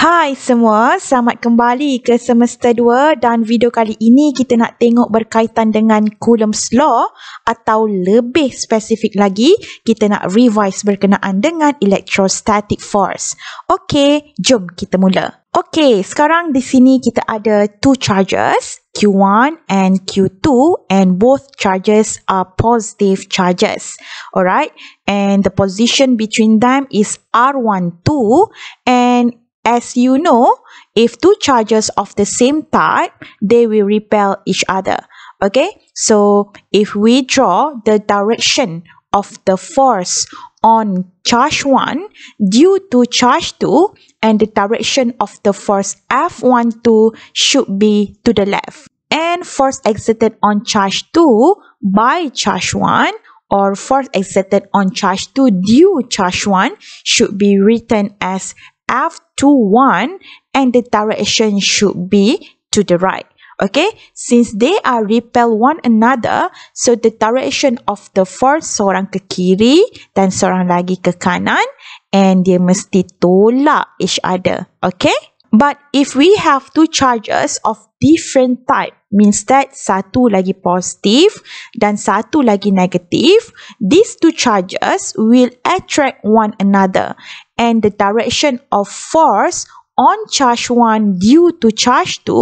Hai semua, selamat kembali ke semester 2 dan video kali ini kita nak tengok berkaitan dengan Coulomb's Law atau lebih spesifik lagi, kita nak revise berkenaan dengan electrostatic force. Okey, jom kita mula. Okey, sekarang di sini kita ada two charges, Q1 and Q2, and both charges are positive charges. Alright, and the position between them is R12, and as you know, if two charges of the same type, they will repel each other. Okay, so if we draw the direction of the force on charge 1 due to charge 2, and the direction of the force F12 should be to the left. And force exerted on charge 2 by charge 1, or force exerted on charge 2 due charge 1 should be written as F21, and the direction should be to the right. Okay, since they are repel one another, so the direction of the force seorang ke kiri dan seorang lagi ke kanan, and dia mesti tolak each other. Okay, but if we have two charges of different type, means that satu lagi positif dan satu lagi negatif, these two charges will attract one another, and the direction of force on charge 1 due to charge 2,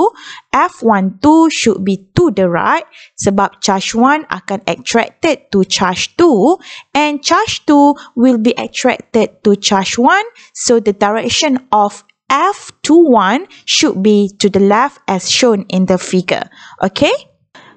F12 should be to the right sebab charge 1 akan attracted to charge 2, and charge 2 will be attracted to charge 1, so the direction of F21 should be to the left as shown in the figure. Okay?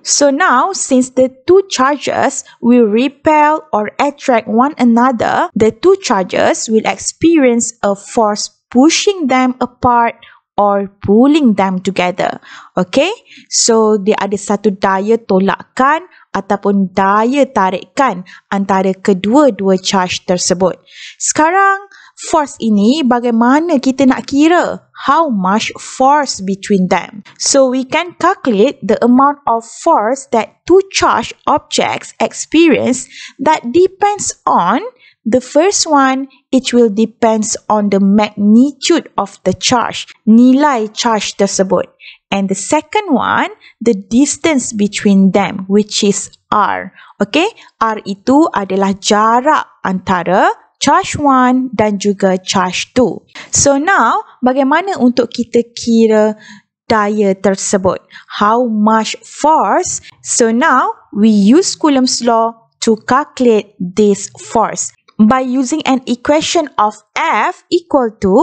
So now, since the two charges will repel or attract one another, the two charges will experience a force pushing them apart or pulling them together. Okay? So, dia ada satu daya tolakkan ataupun daya tarikkan antara kedua-dua charge tersebut. Sekarang, force ini bagaimana kita nak kira? How much force between them? So we can calculate the amount of force that two charged objects experience. That depends on the first one, it will depends on the magnitude of the charge, nilai charge tersebut. And the second one, the distance between them, which is R. Okay, R itu adalah jarak antara charge 1 dan juga charge 2. So now, bagaimana untuk kita kira daya tersebut? How much force? So now, we use Coulomb's law to calculate this force by using an equation of F equal to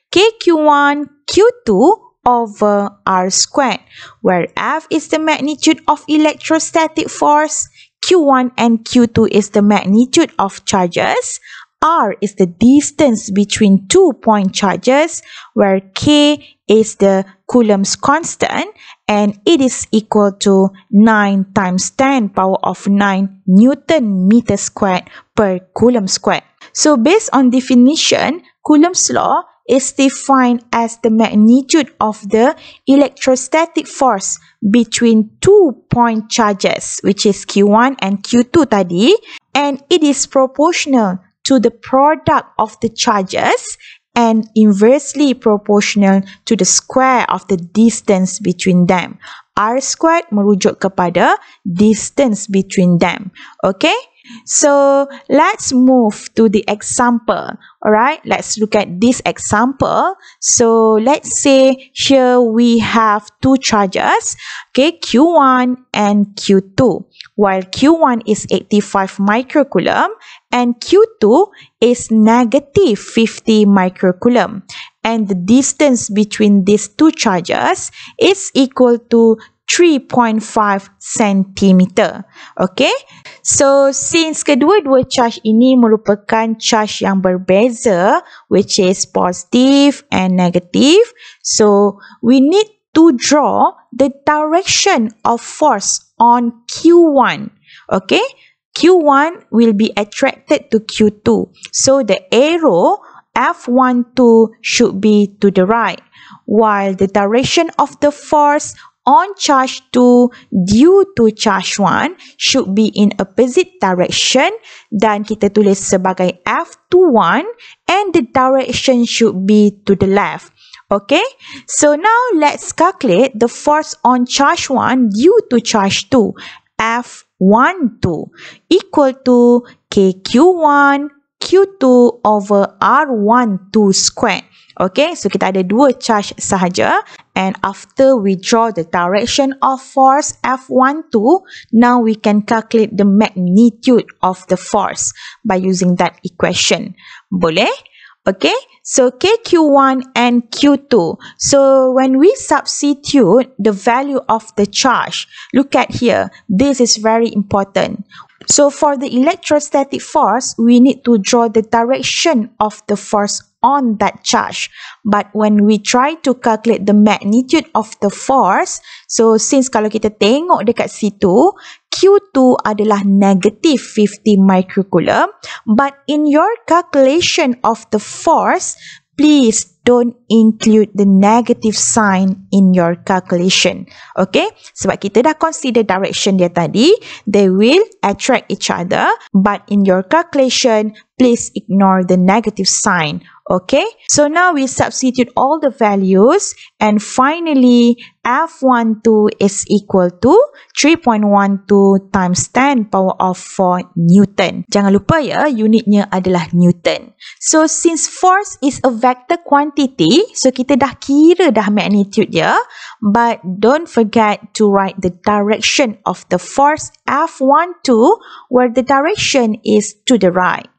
KQ1 Q2 over R squared, where F is the magnitude of electrostatic force, Q1 and Q2 is the magnitude of charges, R is the distance between 2 point charges, where K is the Coulomb's constant, and it is equal to 9 times 10 power of 9 Newton meter squared per Coulomb squared. So based on definition, Coulomb's law is defined as the magnitude of the electrostatic force between 2 point charges, which is Q1 and Q2 tadi, and it is proportional to the product of the charges and inversely proportional to the square of the distance between them. R squared merujuk kepada distance between them. Okay? So, let's move to the example. Alright, let's look at this example. So, let's say here we have two charges, okay, Q1 and Q2. While Q1 is 85 microcoulomb and Q2 is negative 50 microcoulomb. And the distance between these two charges is equal to 3.5 centimeter. Okay? So, since kedua-dua charge ini merupakan charge yang berbeza, which is positive and negative, so we need to draw the direction of force on Q1. Okay? Q1 will be attracted to Q2. So, the arrow F12 should be to the right, while the direction of the force on charge 2 due to charge 1 should be in opposite direction, dan kita tulis sebagai F21, and the direction should be to the left. Okay, so now let's calculate the force on charge 1 due to charge 2, F12, equal to KQ1 Q2 over R12 squared. Okay, so kita ada dua charge sahaja, and after we draw the direction of force F12, now we can calculate the magnitude of the force by using that equation. Boleh? Okay, so KQ1 and Q2. So when we substitute the value of the charge, look at here, this is very important. So for the electrostatic force, we need to draw the direction of the force on that charge. But when we try to calculate the magnitude of the force, so since kalau kita tengok dekat situ, Q2 adalah negative 50 microcoulomb, but in your calculation of the force, please don't include the negative sign in your calculation. Okay? Sebab kita dah consider direction dia tadi, they will attract each other, but in your calculation, please ignore the negative sign. Okay? So now we substitute all the values, and finally, F12 is equal to 3.12 times 10 power of 4 Newton. Jangan lupa ya, unitnya adalah Newton. So since force is a vector quantity, so kita dah kira dah magnitude dia, but don't forget to write the direction of the force F12, where the direction is to the right.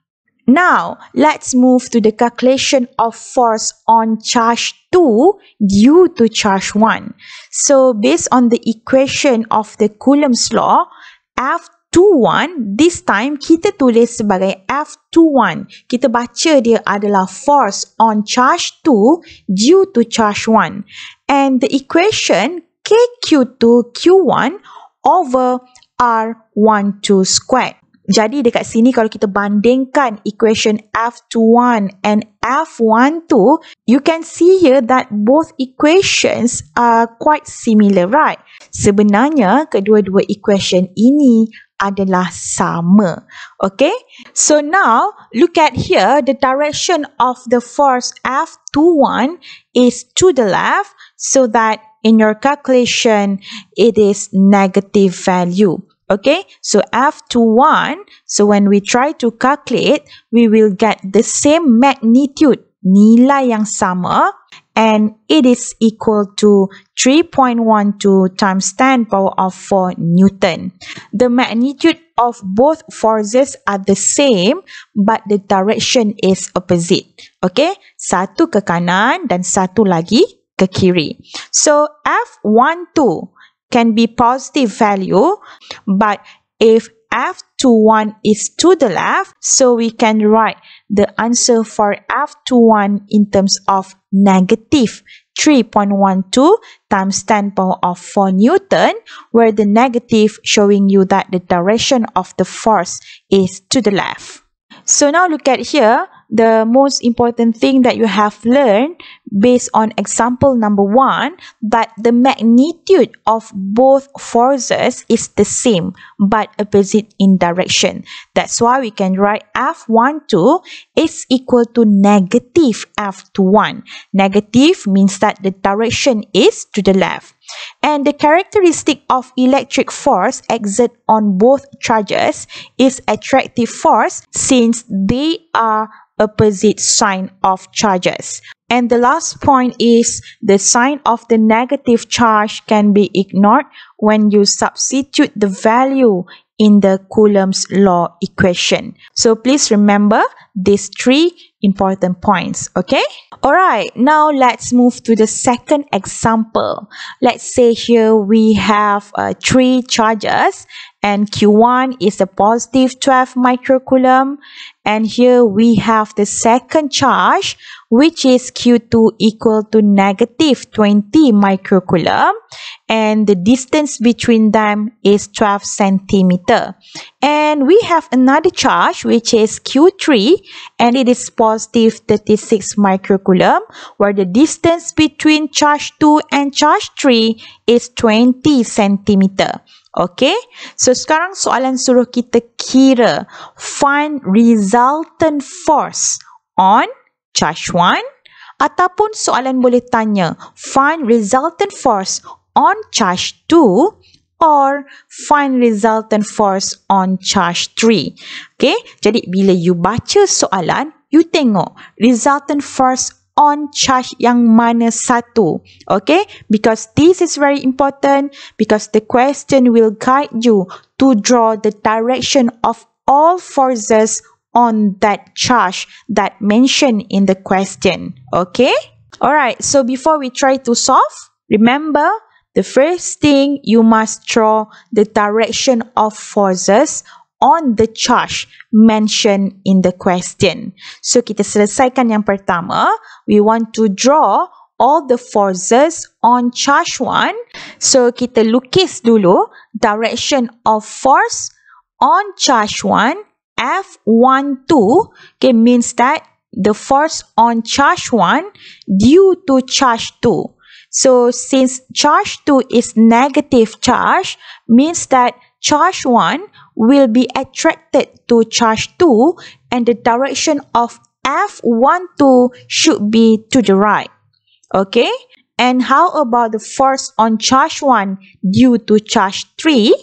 Now, let's move to the calculation of force on charge 2 due to charge 1. So, based on the equation of the Coulomb's law, F21, this time kita tulis sebagai F21. Kita baca dia adalah force on charge 2 due to charge 1. And the equation KQ2 Q1 over R12 squared. Jadi dekat sini kalau kita bandingkan equation F21 and F12, you can see here that both equations are quite similar, right? Sebenarnya kedua-dua equation ini adalah sama. Okay? So now, look at here, the direction of the force F21 is to the left, so that in your calculation, it is negative value. Okay, so F21, so when we try to calculate, we will get the same magnitude, nilai yang sama, and it is equal to 3.12 times 10 power of 4 Newton. The magnitude of both forces are the same, but the direction is opposite. Okay, satu ke kanan dan satu lagi ke kiri. So F12 can be positive value, but if F21 is to the left, so we can write the answer for F21 in terms of negative 3.12 times 10 power of 4 Newton, where the negative showing you that the direction of the force is to the left. So now look at here, the most important thing that you have learned based on example number 1, that the magnitude of both forces is the same but opposite in direction. That's why we can write F12 is equal to negative F21. Negative means that the direction is to the left. And the characteristic of electric force exerted on both charges is attractive force, since they are opposite sign of charges. And the last point is the sign of the negative charge can be ignored when you substitute the value in the Coulomb's law equation. So please remember these three important points, okay? Alright, now let's move to the second example. Let's say here we have 3 charges, and Q1 is a positive 12 microcoulomb, and here we have the second charge, which is Q2 equal to negative 20 microcoulomb, and the distance between them is 12 centimeter. And we have another charge, which is Q3, and it is positive 36 microcoulomb, where the distance between charge 2 and charge 3 is 20 centimeter. Okay, so sekarang soalan suruh kita kira find resultant force on charge 1 Ataupun soalan boleh tanya, find resultant force on charge 2 or find resultant force on charge 3. Okay, jadi bila you baca soalan, you tengok resultant force on charge yang mana satu. Okay, because this is very important because the question will guide you to draw the direction of all forces on that charge that mentioned in the question. Okay, alright, so before we try to solve, remember the first thing you must draw the direction of forces on the charge mentioned in the question. So kita selesaikan yang pertama. We want to draw all the forces on charge 1. So kita lukis dulu direction of force on charge 1 F12. Okay, means that the force on charge 1 due to charge 2. So since charge 2 is negative charge, means that charge 1 will be attracted to charge 2 and the direction of F12 should be to the right. Okay? And how about the force on charge 1 due to charge 3?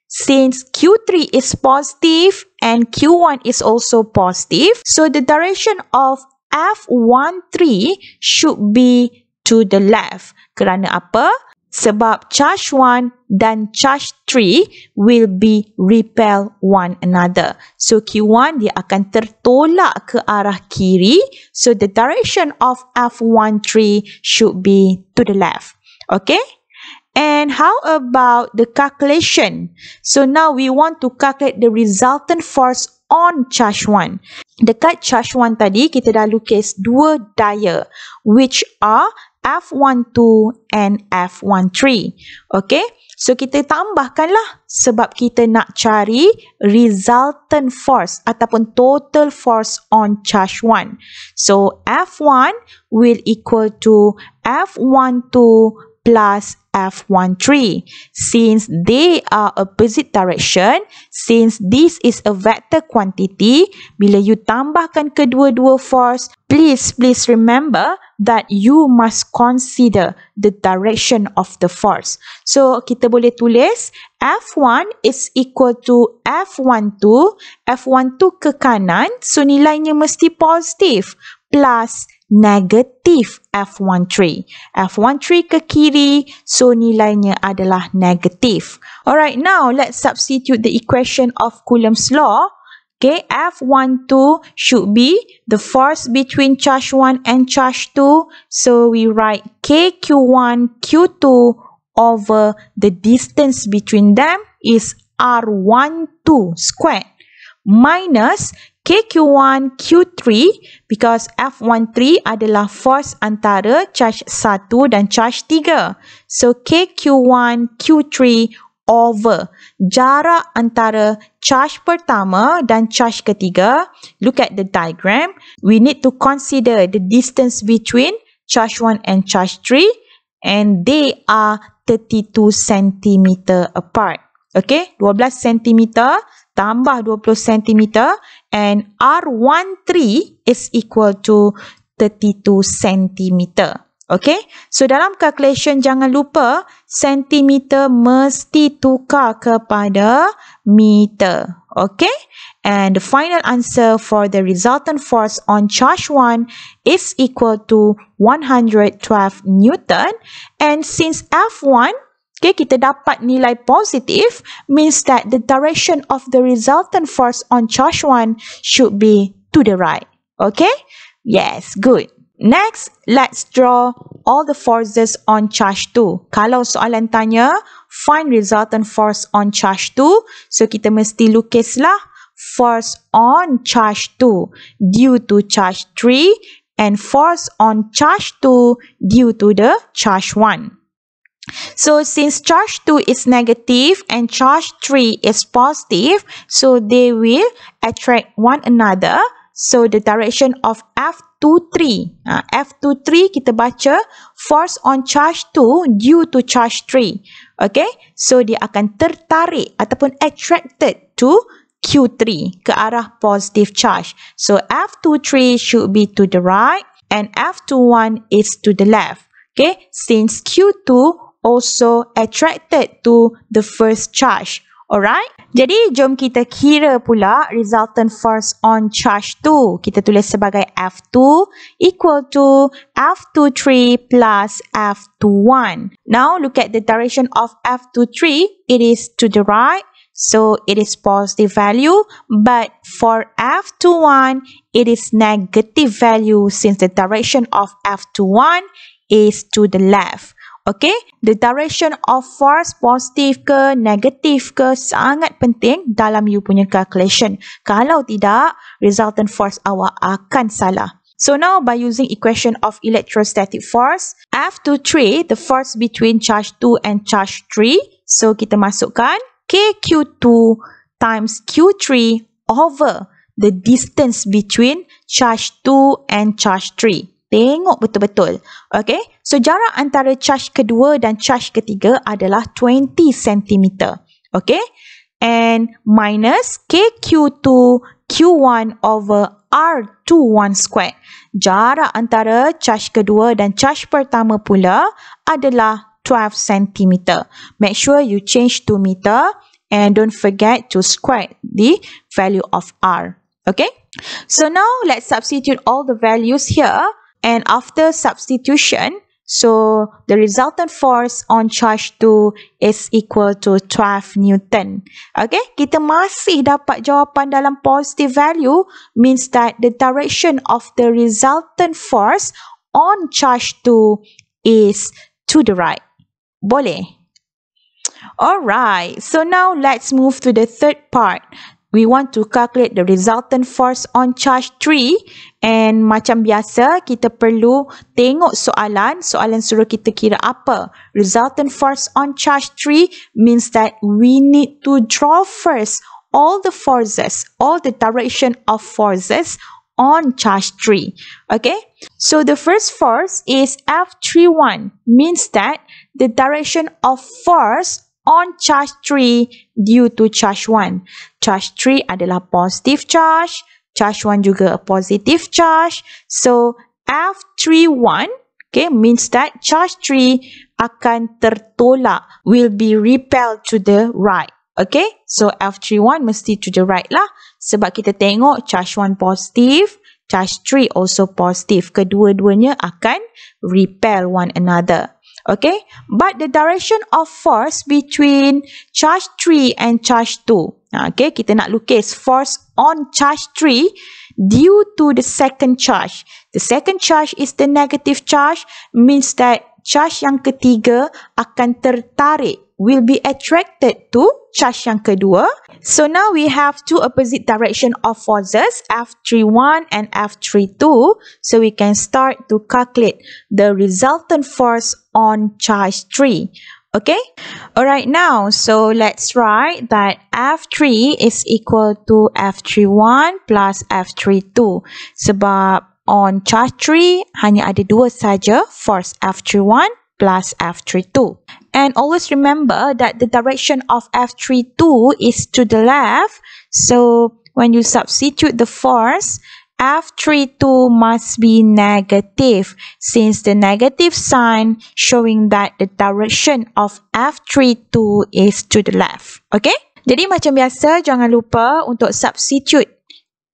Since Q3 is positive and Q1 is also positive, so the direction of F13 should be to the left. Kerana apa? Sebab charge 1 dan charge 3 will be repel one another. So Q1 dia akan tertolak ke arah kiri. So the direction of F13 should be to the left. Okay? And how about the calculation? So now we want to calculate the resultant force on charge 1. Dekat charge 1 tadi kita dah lukis dua daya which are F12 and F13. Okay, so kita tambahkanlah sebab kita nak cari resultant force ataupun total force on charge 1. So F1 will equal to F12 plus F13. Since they are opposite direction, since this is a vector quantity, bila you tambahkan kedua-dua force, please remember that you must consider the direction of the force. So, kita boleh tulis F1 is equal to F12. F12 ke kanan, so nilainya mesti positif, plus negatif F13. F13 ke kiri, so nilainya adalah negatif. Alright, now let's substitute the equation of Coulomb's law. Okay, F12 should be the force between charge 1 and charge 2. So we write KQ1, Q2 over the distance between them is R12 squared minus KQ1, Q3 because F13 adalah force antara charge 1 dan charge 3. So KQ1, Q3 over jarak antara charge pertama dan charge ketiga. Look at the diagram. We need to consider the distance between charge 1 and charge 3 and they are 32 cm apart. Okay, 12 cm tambah 20 cm and R13 is equal to 32 cm. Okay, so dalam calculation jangan lupa sentimeter mesti tukar kepada meter. Okay, and the final answer for the resultant force on charge 1 is equal to 112 Newton. And since F1, okay, kita dapat nilai positif, means that the direction of the resultant force on charge 1 should be to the right. Okay? Yes, good. Next, let's draw all the forces on charge 2. Kalau soalan tanya, find resultant force on charge 2. So, kita mesti lukislah force on charge 2 due to charge 3 and force on charge 2 due to the charge 1. So, since charge 2 is negative and charge 3 is positive, so they will attract one another. So, the direction of F23. F23 kita baca force on charge 2 due to charge 3. Okay, so dia akan tertarik ataupun attracted to Q3 ke arah positive charge. So, F23 should be to the right and F21 is to the left. Okay, since Q2 also attracted to the first charge. Alright, jadi jom kita kira pula resultant force on charge 2. Kita tulis sebagai F2 equal to F23 plus F21. Now look at the direction of F23. It is to the right, so it is positive value. But for F21, it is negative value since the direction of F21 is to the left. Okay, the direction of force positif ke negatif ke sangat penting dalam you punya calculation. Kalau tidak, resultant force awak akan salah. So now by using equation of electrostatic force, F23, the force between charge 2 and charge 3. So kita masukkan KQ2 times Q3 over the distance between charge 2 and charge 3. Tengok betul-betul. Okay, so jarak antara charge kedua dan charge ketiga adalah 20 cm. Okay, and minus KQ2 Q1 over R21 squared. Jarak antara charge kedua dan charge pertama pula adalah 12 cm. Make sure you change to meter and don't forget to square the value of R. Okay, so now let's substitute all the values here. And after substitution, so the resultant force on charge 2 is equal to 12 Newton. Okay, kita masih dapat jawapan dalam positive value, means that the direction of the resultant force on charge 2 is to the right. Boleh? Alright, so now let's move to the third part. We want to calculate the resultant force on charge 3, and macam biasa kita perlu tengok soalan suruh kita kira apa. Resultant force on charge 3 means that we need to draw first all the forces, all the direction of forces on charge 3. Okay, so the first force is F31, means that the direction of force on charge 3 due to charge 1. Charge 3 adalah positive charge, charge 1 juga a positive charge. So F31, okay, means that charge 3 akan tertolak, will be repelled to the right. Okay, so F31 mesti to the right lah, sebab kita tengok charge 1 positive, charge 3 also positive. Kedua-duanya akan repel one another. Okay, but the direction of force between charge 3 and charge 2. Okay, kita nak lukis force on charge 3 due to the second charge. The second charge is the negative charge, means that charge yang ketiga akan tertarik, will be attracted to charge yang kedua. So now we have two opposite direction of forces, F31 and F32. So we can start to calculate the resultant force on charge 3. Okay, alright, now so let's write that F3 is equal to F31 plus F32. Sebab on charge 3 hanya ada dua saja, force F31 plus F32. And always remember that the direction of F32 is to the left. So when you substitute the force, F32 must be negative, since the negative sign showing that the direction of F32 is to the left. Okay? Jadi macam biasa, jangan lupa untuk substitute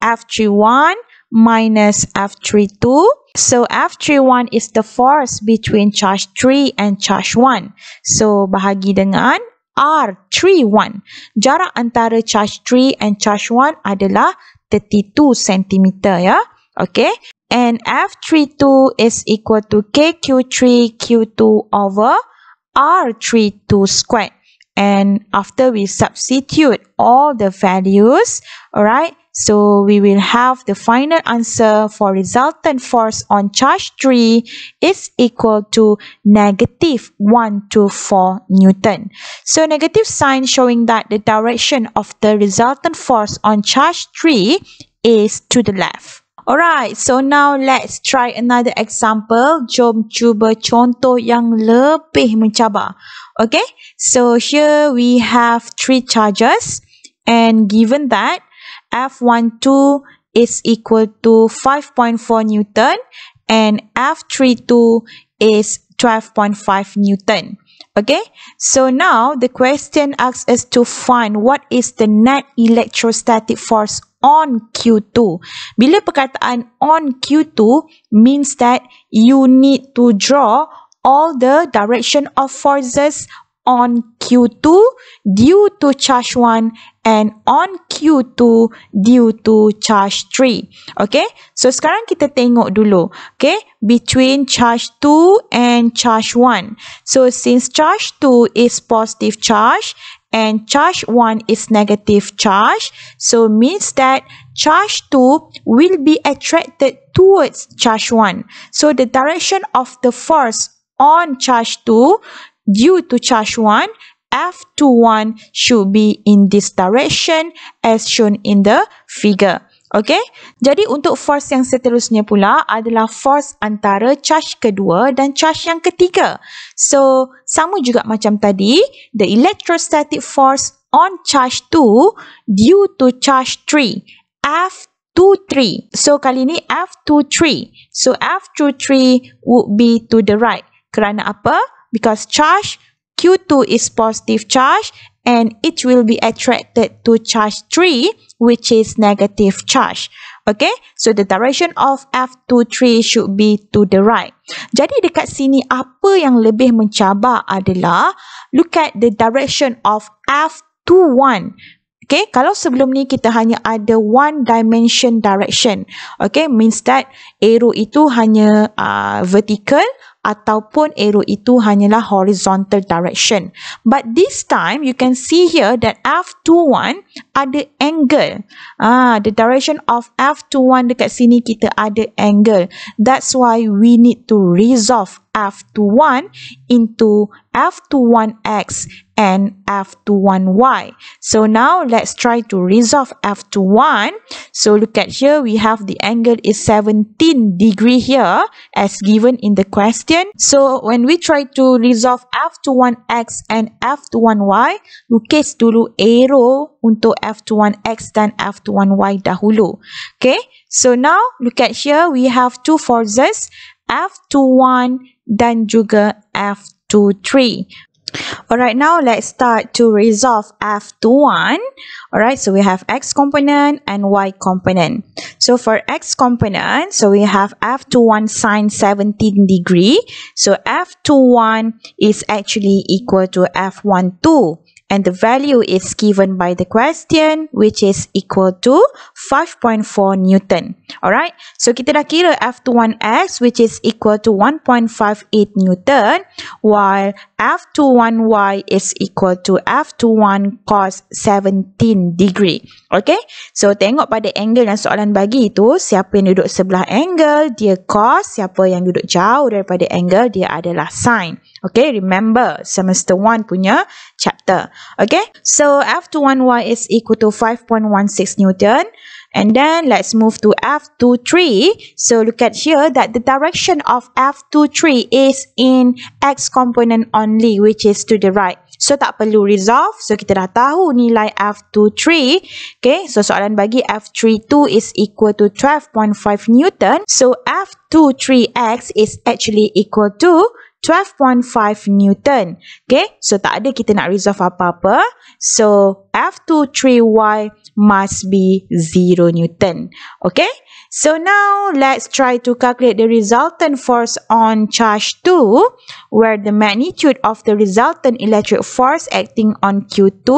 F31 minus F32. So F31 is the force between charge 3 and charge 1. So bahagi dengan R31. Jarak antara charge 3 and charge 1 adalah 32 cm ya. Okay. And F32 is equal to KQ3 Q2 over R32 squared. And after we substitute all the values, alright, so we will have the final answer for resultant force on charge 3 is equal to negative 124 Newton. So negative sign showing that the direction of the resultant force on charge 3 is to the left. Alright, so now let's try another example. Jom cuba contoh yang lebih mencabar. Okay, so here we have 3 charges, and given that F12 is equal to 5.4 Newton and F32 is 12.5 Newton. Okay, so now the question asks us to find what is the net electrostatic force on Q2. Bila perkataan on Q2 means that you need to draw all the direction of forces on Q2 due to charge 1 and on Q2 due to charge 3. Okay, so sekarang kita tengok dulu. Okay, between charge 2 and charge 1. So since charge 2 is positive charge and charge 1 is negative charge, so means that charge 2 will be attracted towards charge 1. So the direction of the force on charge 2 due to charge 1, F21 should be in this direction as shown in the figure. Okay, jadi untuk force yang seterusnya pula adalah force antara charge kedua dan charge yang ketiga. So, sama juga macam tadi, the electrostatic force on charge 2 due to charge 3, F23. So, kali ni F23. So, F23 would be to the right. Kerana apa? Because charge Q2 is positive charge and it will be attracted to charge 3 which is negative charge. Okay, so the direction of F23 should be to the right. Jadi dekat sini apa yang lebih mencabar adalah look at the direction of F21. Okay, kalau sebelum ni kita hanya ada one dimension direction. Okay, means that arrow itu hanya vertical ataupun arrow itu hanyalah horizontal direction. But this time you can see here that F21 ada angle. The direction of F21 dekat sini kita ada angle. That's why we need to resolve F21 into F21x and F21y. So now let's try to resolve F21. So look at here, we have the angle is 17 degree here as given in the question. So when we try to resolve F21x and F21y, lukis dulu arrow untuk F21x dan F21y dahulu. Okay, so now look at here, we have two forces, F21 dan juga F23. Alright, now let's start to resolve F21. Alright, so we have X component and Y component. So for X component, so we have F21 sine 17 degree. So F21 is actually equal to F12. And the value is given by the question, which is equal to 5.4 Newton. Alright, so kita dah kira F21x, which is equal to 1.58 Newton, while F21y is equal to F21 cos 17 degree. Okay, so tengok pada angle yang soalan bagi itu, siapa yang duduk sebelah angle, dia cos, siapa yang duduk jauh daripada angle, dia adalah sin. Okay, remember semester 1 punya chapter. Okay, so F21y is equal to 5.16 Newton. And then let's move to F23. So look at here that the direction of F23 is in X component only, which is to the right. So tak perlu resolve. So kita dah tahu nilai F23. Okay, so soalan bagi F32 is equal to 12.5 Newton. So F23x is actually equal to 12.5 Newton. Okay, so tak ada kita nak resolve apa-apa. So F23y must be 0 Newton. Okay, so now let's try to calculate the resultant force on charge 2, where the magnitude of the resultant electric force acting on Q2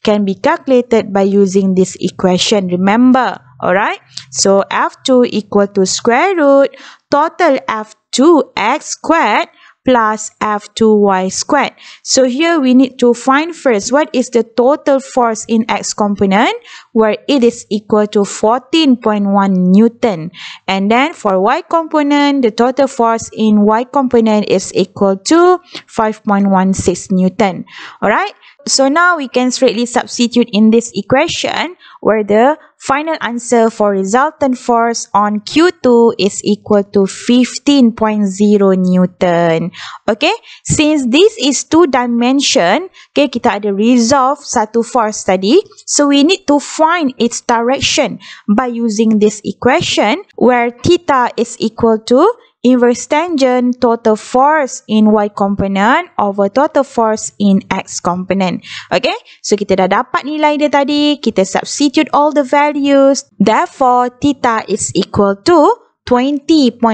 can be calculated by using this equation. Remember, alright? So F2 equal to square root total F2x squared plus F2y squared. So here we need to find first what is the total force in X component, where it is equal to 14.1 Newton. And then for Y component, the total force in Y component is equal to 5.16 Newton. Alright, so now we can straightly substitute in this equation, where the final answer for resultant force on Q2 is equal to 15.0 Newton. Okay, since this is two dimension, okay, kita ada resolve satu force tadi, so we need to find its direction by using this equation, where theta is equal to inverse tangent total force in Y component over total force in X component. Okay, so kita dah dapat nilai dia tadi, kita substitute all the values, therefore theta is equal to 20.1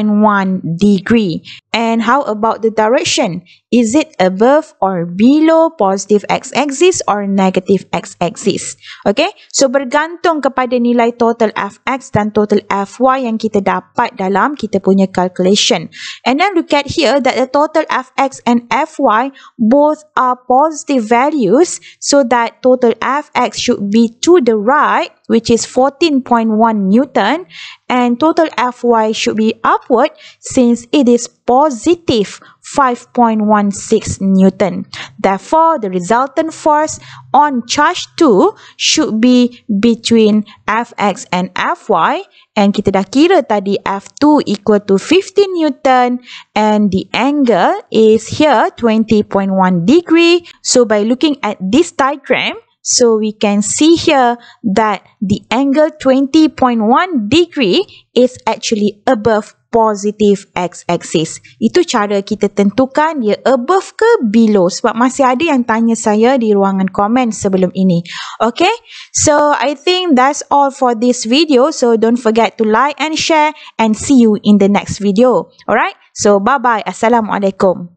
degree. And how about the direction? Is it above or below positive x-axis or negative x-axis? Okay, so bergantung kepada nilai total fx dan total fy yang kita dapat dalam kita punya calculation. And then look at here that the total fx and fy both are positive values, so that total fx should be to the right, which is 14.1 Newton, and total fy should be upward since it is positive 5.16 Newton. Therefore, the resultant force on charge 2 should be between Fx and Fy, and kita dah kira tadi F2 equal to 15 Newton and the angle is here 20.1 degree. So by looking at this diagram, so we can see here that the angle 20.1 degree is actually above positive x-axis. Itu cara kita tentukan dia above ke below, sebab masih ada yang tanya saya di ruangan komen sebelum ini. Okay, so I think that's all for this video. So don't forget to like and share, and see you in the next video. Alright, so bye bye. Assalamualaikum.